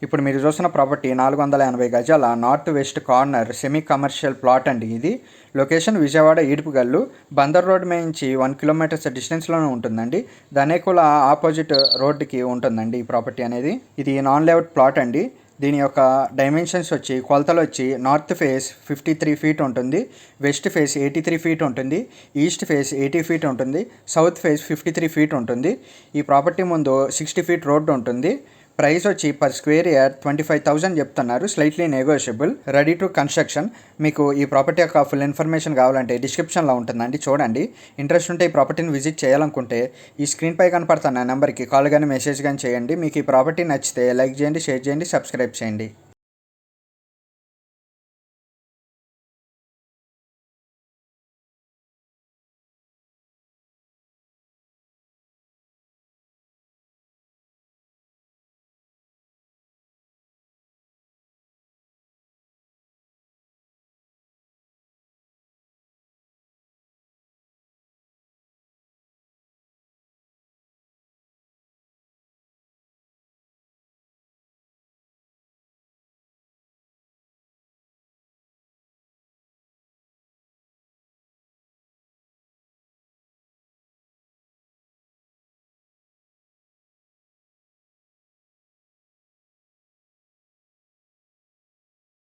ఇప్పుడు మీరు చూస్తున్న ప్రాపర్టీ 480 గజాల north west corner semi commercial plot అండి. ఇది లొకేషన్ విజయవాడ ఈడుపుగల్లు బందర్ రోడ్ నుంచి 1 కిలోమీటర్స్ డిస్టెన్స్లోనే ఉంటుందండి. ధనేకుల ఆపోజిట్ రోడ్డుకి ఉంటుందండి ఈ ప్రాపర్టీ అనేది. ఇది నాన్ లేఅవుట్ ప్లాట్ అండి. దీని యొక్క డైమెన్షన్స్ వచ్చి కొలతలు వచ్చి నార్త్ ఫేస్ 53 ఫీట్ ఉంటుంది, వెస్ట్ ఫేస్ 83 ఫీట్ ఉంటుంది, ఈస్ట్ ఫేస్ 80 ఫీట్ ఉంటుంది, సౌత్ ఫేస్ 53 ఫీట్ ఉంటుంది. ఈ ప్రాపర్టీ ముందు 60 ఫీట్ రోడ్డు ఉంటుంది. ప్రైస్ వచ్చి పర్ స్క్వేర్ యార్డ్ 25,000 చెప్తున్నారు, slightly negotiable, ready to construction. మీకు ఈ ప్రాపర్టీ యొక్క ఫుల్ ఇన్ఫర్మేషన్ కావాలంటే డిస్క్రిప్షన్లో ఉంటుందండి, చూడండి. ఇంట్రెస్ట్ ఉంటే ఈ ప్రాపర్టీని విజిట్ చేయాలనుకుంటే ఈ స్క్రీన్పై కనపడుతున్న నెంబర్కి కాల్ కానీ మెసేజ్ కానీ చేయండి. మీకు ఈ ప్రాపర్టీ నచ్చితే లైక్ చేయండి, షేర్ చేయండి, సబ్స్క్రైబ్ చేయండి.